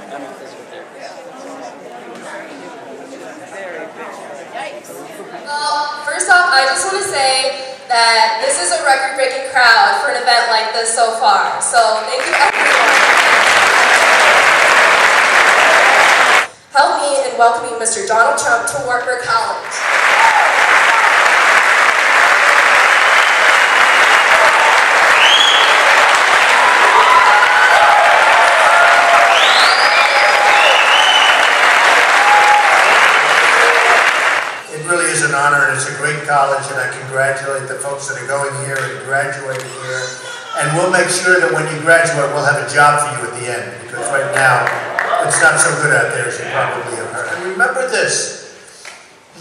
Well, first off, I just want to say that this is a record-breaking crowd for an event like this so far. So thank you everyone. Help me in welcoming Mr. Donald Trump to Wartburg College. An honor, and it's a great college, and I congratulate the folks that are going here and graduating here, and we'll make sure that when you graduate we'll have a job for you at the end, because right now it's not so good out there, as you probably have heard. And remember this,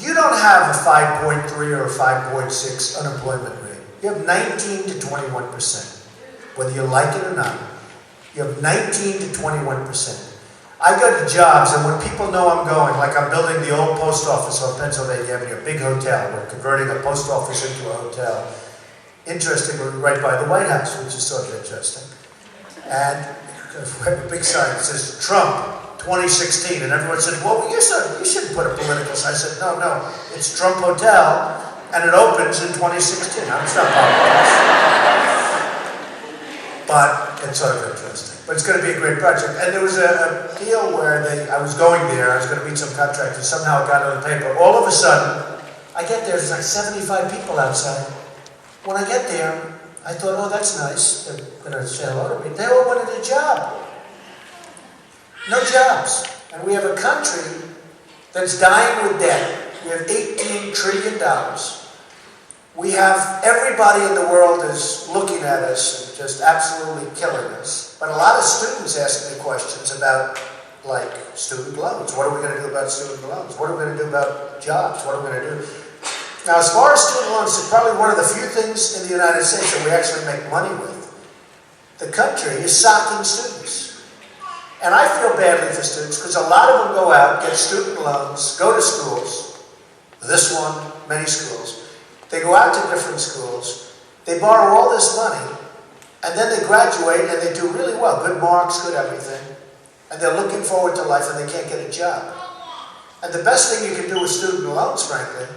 you don't have a 5.3 or a 5.6 unemployment rate. You have 19 to 21%. Whether you like it or not, you have 19 to 21%. I go to jobs, and when people know I'm going, like I'm building the old post office on Pennsylvania Avenue, a big hotel. We're converting a post office into a hotel. Interestingly, right by the White House, which is sort of interesting. And we have a big sign that says, Trump, 2016. And everyone said, well, you shouldn't put a political sign. I said, no, it's Trump Hotel, and it opens in 2016. It's not politics. But it's sort of interesting. But it's going to be a great project. And there was a deal where I was going there, I was going to meet some contractors, somehow it got on the paper. All of a sudden, I get there, there's like 75 people outside. When I get there, I thought, oh, that's nice. They're going to say hello to me. They all wanted a job. No jobs. And we have a country that's dying with debt. We have $18 trillion. We have everybody in the world is looking at us and just absolutely killing us. But a lot of students ask me questions about, like, student loans. What are we going to do about student loans? What are we going to do about jobs? What are we going to do? Now, as far as student loans, it's probably one of the few things in the United States that we actually make money with. The country is socking students. And I feel badly for students because a lot of them go out, get student loans, go to schools, this one, many schools. They go out to different schools, they borrow all this money, and then they graduate and they do really well, good marks, good everything, and they're looking forward to life and they can't get a job. And the best thing you can do with student loans, frankly,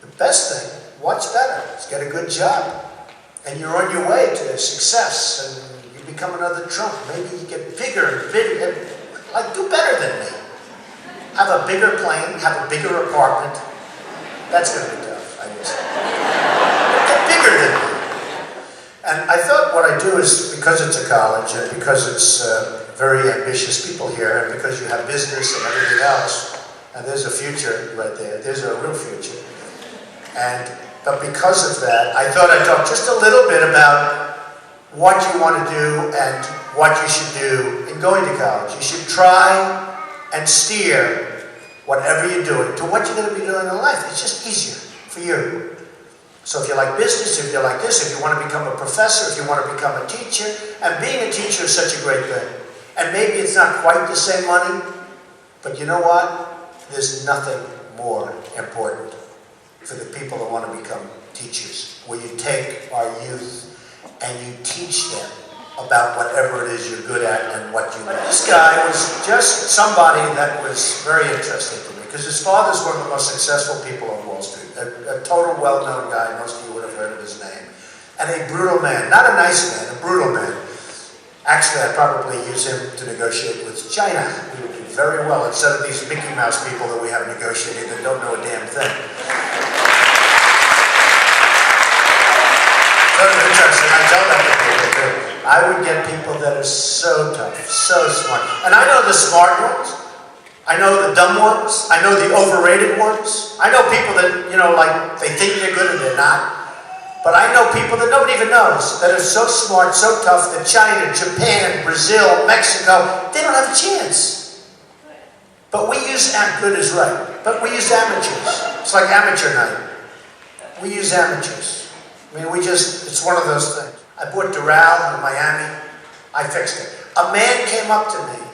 the best thing, what's better, is get a good job. And you're on your way to success, and you become another Trump. Maybe you get bigger and bigger, like do better than me. Have a bigger plane, have a bigger apartment. That's going to be tough, I would say. Get bigger than me. And I thought what I do is, because it's a college, and because it's very ambitious people here, and because you have business and everything else, and there's a future right there, there's a real future. But because of that, I thought I'd talk just a little bit about what you want to do and what you should do in going to college. You should try and steer whatever you're doing to what you're going to be doing in life. It's just easier for you. So if you like business, if you like this, if you want to become a professor, if you want to become a teacher, and being a teacher is such a great thing. And maybe it's not quite the same money, but you know what? There's nothing more important for the people that want to become teachers, where you take our youth and you teach them about whatever it is you're good at and what you know. This guy was just somebody that was very interesting to me, because his father's one of the most successful people on Wall Street, a total well-known guy, most of you would have heard of his name, and a brutal man, not a nice man, a brutal man. Actually, I'd probably use him to negotiate with China. He would do very well, instead of these Mickey Mouse people that we have negotiating that don't know a damn thing. Sort of interesting. I tell that to people too. I would get people that are so tough, so smart. And I know the smart ones. I know the dumb ones. I know the overrated ones. I know people that, like they think they're good and they're not. But I know people that nobody even knows that are so smart, so tough that China, Japan, Brazil, Mexico, they don't have a chance. But we use, good is right, but we use amateurs. It's like amateur night. We use amateurs. I mean, it's one of those things. I bought Doral in Miami. I fixed it. A man came up to me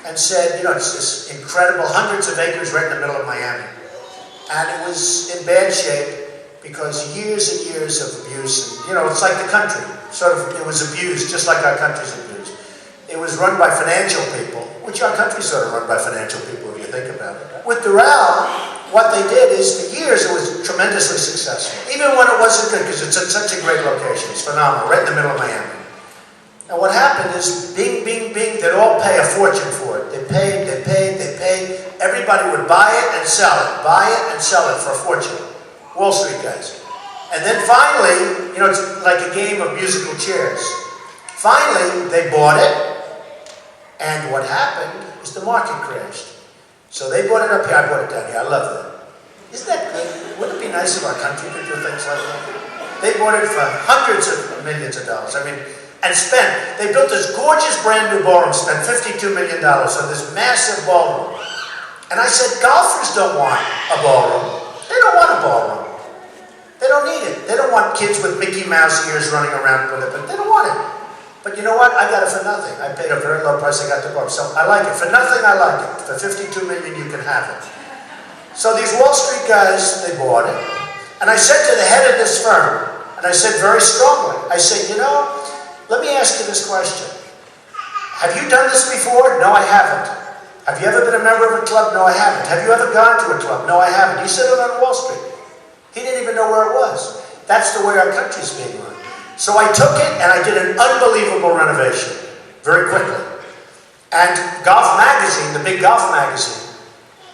and said, it's this incredible, hundreds of acres right in the middle of Miami. And it was in bad shape because years and years of abuse. And, it's like the country. It was abused, just like our country's abused. It was run by financial people, which our country's sort of run by financial people if you think about it. With Doral, what they did is, for years, it was tremendously successful. Even when it wasn't good, because it's in such a great location. It's phenomenal, right in the middle of Miami. And what happened is, bing, bing, bing, they'd all pay a fortune for it. They paid. Everybody would buy it and sell it, for a fortune. Wall Street guys. And then finally, you know, it's like a game of musical chairs. Finally, they bought it, and what happened is the market crashed. So they bought it up here, I bought it down here, I love that. Isn't that good? Wouldn't it be nice if our country could do things like that? They bought it for hundreds of millions of dollars. I mean, and they built this gorgeous brand new ballroom, spent $52 million on this massive ballroom. And I said, golfers don't want a ballroom. They don't want a ballroom. They don't need it. They don't want kids with Mickey Mouse ears running around with it, but they don't want it. But you know what? I got it for nothing. I paid a very low price, I got the ballroom. So I like it. For nothing, I like it. For $52 million, you can have it. So these Wall Street guys, they bought it. And I said to the head of this firm, and I said very strongly, I said, you know, let me ask you this question. Have you done this before? No, I haven't. Have you ever been a member of a club? No, I haven't. Have you ever gone to a club? No, I haven't. He said it on Wall Street. He didn't even know where it was. That's the way our country's being run. So I took it and I did an unbelievable renovation very quickly. And Golf Magazine, the big golf magazine,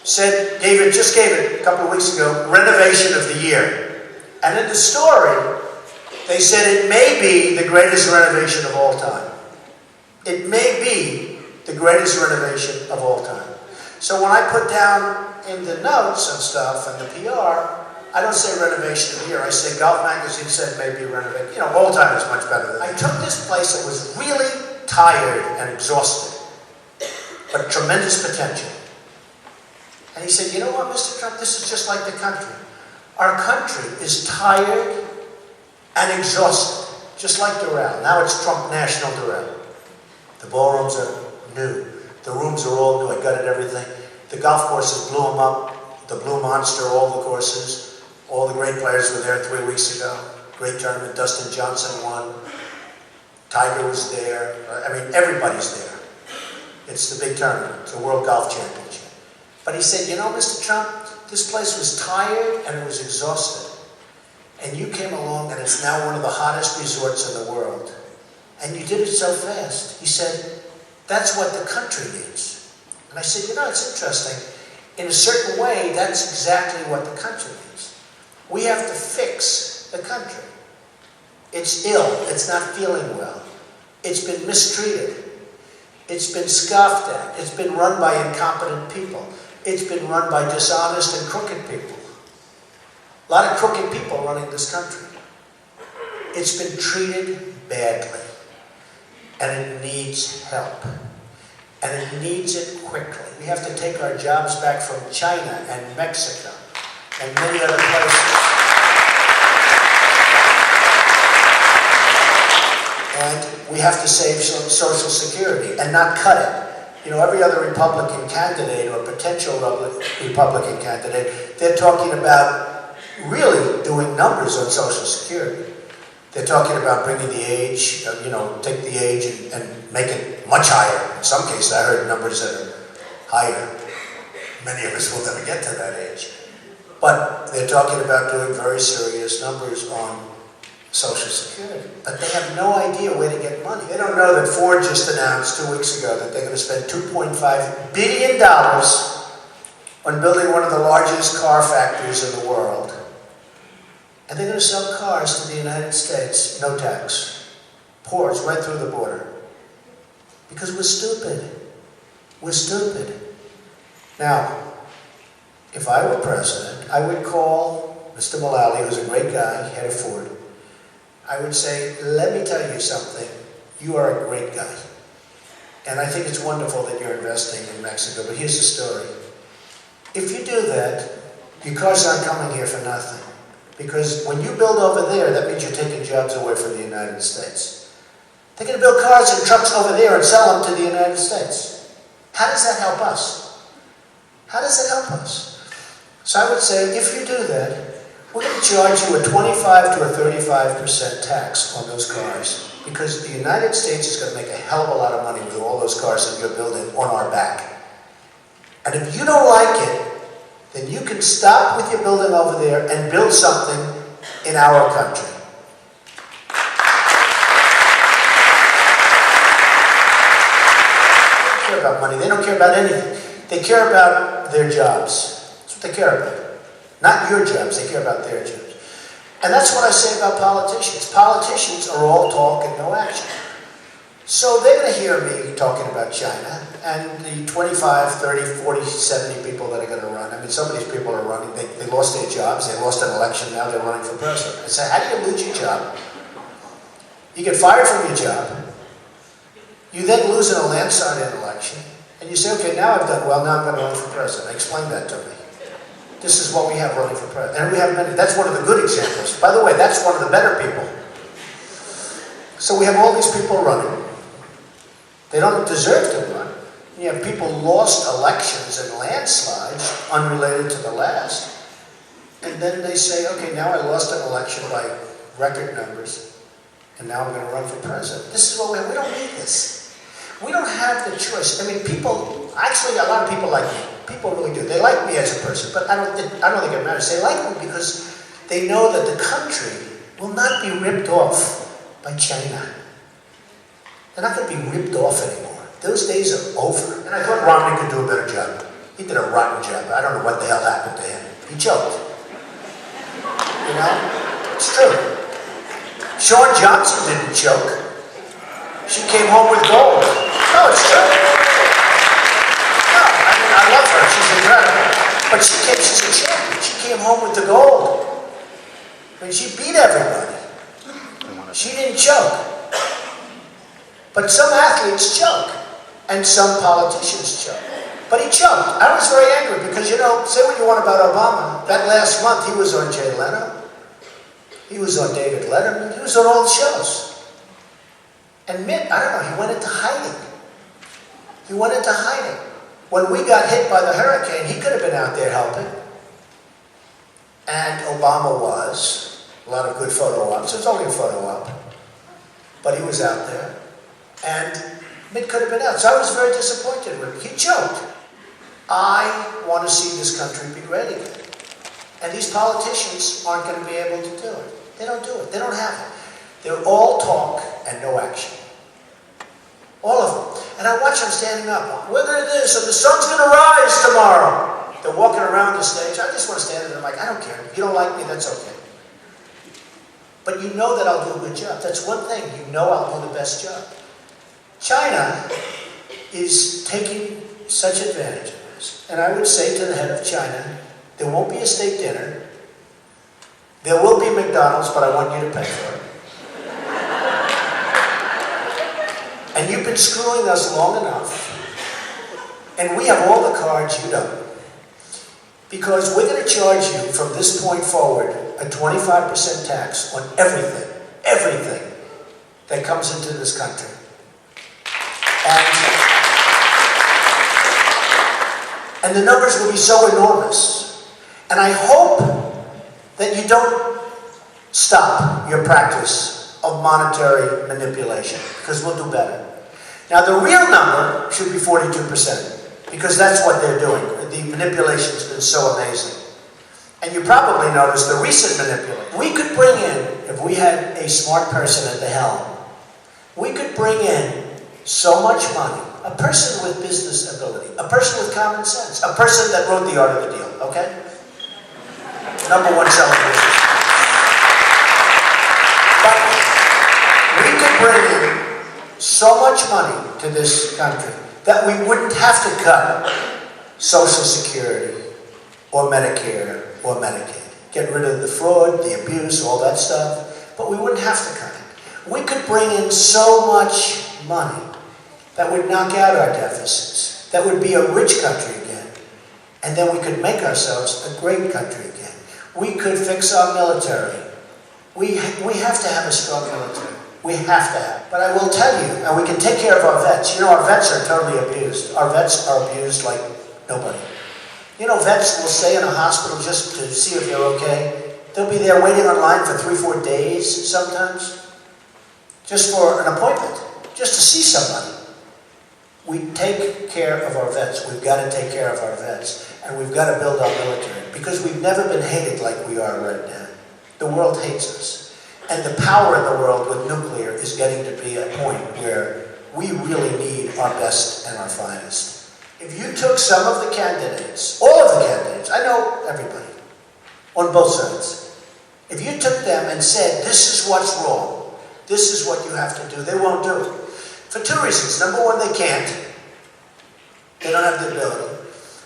just gave it a couple of weeks ago, Renovation of the Year. And in the story, they said it may be the greatest renovation of all time. It may be the greatest renovation of all time. So when I put down in the notes and stuff and the PR, I don't say renovation of the year, I say Golf Magazine said maybe renovation. You know, all time is much better than that. I took this place that was really tired and exhausted, but tremendous potential. And he said, you know what, Mr. Trump, this is just like the country. Our country is tired and exhausted, just like Doral. Now it's Trump National Doral. The ballrooms are new. The rooms are all new. I gutted everything. The golf courses blew them up. The Blue Monster, all the courses. All the great players were there 3 weeks ago. Great tournament. Dustin Johnson won. Tiger was there. I mean, everybody's there. It's the big tournament. It's the World Golf Championship. But he said, you know, Mr. Trump, this place was tired and it was exhausted. And you came along and it's now one of the hottest resorts in the world. And you did it so fast. He said, that's what the country needs. And I said, you know, it's interesting. In a certain way, that's exactly what the country needs. We have to fix the country. It's ill. It's not feeling well. It's been mistreated. It's been scoffed at. It's been run by incompetent people. It's been run by dishonest and crooked people. A lot of crooked people running this country. It's been treated badly. And it needs help. And it needs it quickly. We have to take our jobs back from China and Mexico and many other places. And we have to save Social Security and not cut it. You know, every other Republican candidate or potential Republican candidate, they're talking about really doing numbers on Social Security. They're talking about bringing the age, take the age and make it much higher. In some cases, I heard numbers that are higher. Many of us will never get to that age. But they're talking about doing very serious numbers on Social Security. But they have no idea where to get money. They don't know that Ford just announced 2 weeks ago that they're going to spend $2.5 billion on building one of the largest car factories in the world. And they're going to sell cars to the United States, no tax. Pours right through the border. Because we're stupid. We're stupid. Now, if I were president, I would call Mr. Mullally, who's a great guy, head of Ford. I would say, let me tell you something. You are a great guy. And I think it's wonderful that you're investing in Mexico, but here's the story. If you do that, your cars aren't coming here for nothing. Because when you build over there, that means you're taking jobs away from the United States. They're going to build cars and trucks over there and sell them to the United States. How does that help us? How does it help us? So I would say, if you do that, we're going to charge you a 25 to a 35% tax on those cars. Because the United States is going to make a hell of a lot of money with all those cars that you're building on our back. And if you don't like it, then you can stop with your building over there and build something in our country. They don't care about money. They don't care about anything. They care about their jobs. That's what they care about. Not your jobs. They care about their jobs. And that's what I say about politicians. Politicians are all talk and no action. So they're going to hear me talking about China and the 25, 30, 40, 70 people that are going to run. I mean, some of these people are running. They lost their jobs. They lost an election. Now they're running for president. I say, how do you lose your job? You get fired from your job. You then lose in a landslide in an election. And you say, okay, now I've done well. Now I'm going to run for president. Explain that to me. This is what we have running for president. And we have many. That's one of the good examples. By the way, that's one of the better people. So we have all these people running. They don't deserve to run. You have people lost elections and landslides unrelated to the last. And then they say, okay, now I lost an election by record numbers. And now I'm going to run for president. This is what we have. We don't need this. We don't have the choice. I mean, people, actually a lot of people like me. People really do. They like me as a person, but I don't think it matters. They like me because they know that the country will not be ripped off by China. They're not going to be ripped off anymore. Those days are over. And I thought Romney could do a better job. He did a rotten job. I don't know what the hell happened to him. He choked. You know? It's true. Shawn Johnson didn't choke. She came home with gold. No, it's true. No, I love her. She's incredible. But she's a champion. She came home with the gold. I mean, she beat everybody. She didn't choke. But some athletes choke. And some politicians choke. But he choked. I was very angry because, you know, say what you want about Obama. That last month he was on Jay Leno. He was on David Letterman. He was on all the shows. And Mitt, I don't know, he went into hiding. He went into hiding. When we got hit by the hurricane, he could have been out there helping. And Obama was. A lot of good photo ops. It was only a photo op. But he was out there. And Mitt could have been out. So I was very disappointed with him. He choked. I want to see this country be great again. And these politicians aren't going to be able to do it. They don't do it. They don't have it. They're all talk and no action. All of them. And I watch them standing up. We're going to do this, and the sun's going to rise tomorrow. They're walking around the stage. I just want to stand there and I'm like, I don't care. If you don't like me, that's okay. But you know that I'll do a good job. That's one thing. You know I'll do the best job. China is taking such advantage of this. And I would say to the head of China, there won't be a steak dinner. There will be McDonald's, but I want you to pay for it. And you've been screwing us long enough. And we have all the cards you don't. Because we're going to charge you from this point forward a 25% tax on everything that comes into this country. And the numbers will be so enormous. And I hope that you don't stop your practice of monetary manipulation, because we'll do better. Now, the real number should be 42%, because that's what they're doing. The manipulation's been so amazing. And you probably noticed the recent manipulation. We could bring in, if we had a smart person at the helm, we could bring in so much money. A person with business ability, a person with common sense, a person that wrote The Art of the Deal, okay? #1 selling business. But we could bring in so much money to this country that we wouldn't have to cut Social Security or Medicare or Medicaid. Get rid of the fraud, the abuse, all that stuff, but we wouldn't have to cut it. We could bring in so much money that would knock out our deficits, that would be a rich country again, and then we could make ourselves a great country again. We could fix our military. We have to have a strong military. We have to have. But I will tell you, and we can take care of our vets. You know, our vets are totally abused. Our vets are abused like nobody. You know, vets will stay in a hospital just to see if they're okay. They'll be there waiting online for 3-4 days sometimes. just for an appointment, just to see somebody. We take care of our vets. We've got to take care of our vets. And we've got to build our military. Because we've never been hated like we are right now. The world hates us. And the power in the world with nuclear is getting to be a point where we really need our best and our finest. If you took some of the candidates, all of the candidates, I know everybody, on both sides. If you took them and said, this is what's wrong, this is what you have to do, they won't do it. For two reasons. Number one, they can't. They don't have the ability.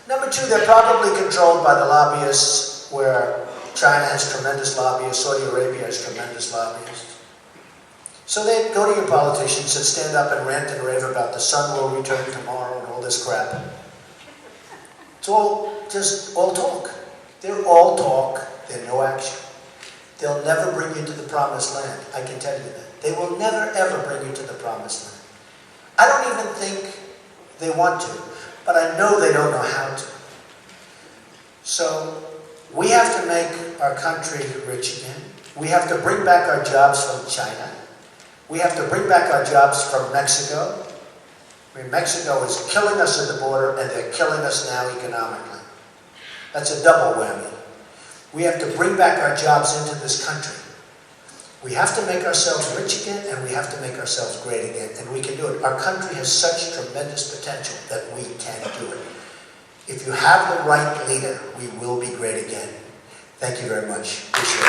Number two, they're probably controlled by the lobbyists, where China has tremendous lobbyists, Saudi Arabia has tremendous lobbyists. So they go to your politicians and stand up and rant and rave about the sun will return tomorrow and all this crap. It's all just all talk. They're all talk, they're no action. They'll never bring you to the promised land, I can tell you that. They will never ever bring you to the promised land. I don't even think they want to, but I know they don't know how to. So we have to make our country rich again. We have to bring back our jobs from China. We have to bring back our jobs from Mexico. I mean, Mexico is killing us at the border, and they're killing us now economically. That's a double whammy. We have to bring back our jobs into this country. We have to make ourselves rich again, and we have to make ourselves great again, and we can do it. Our country has such tremendous potential that we can do it. If you have the right leader, we will be great again. Thank you very much. Appreciate it.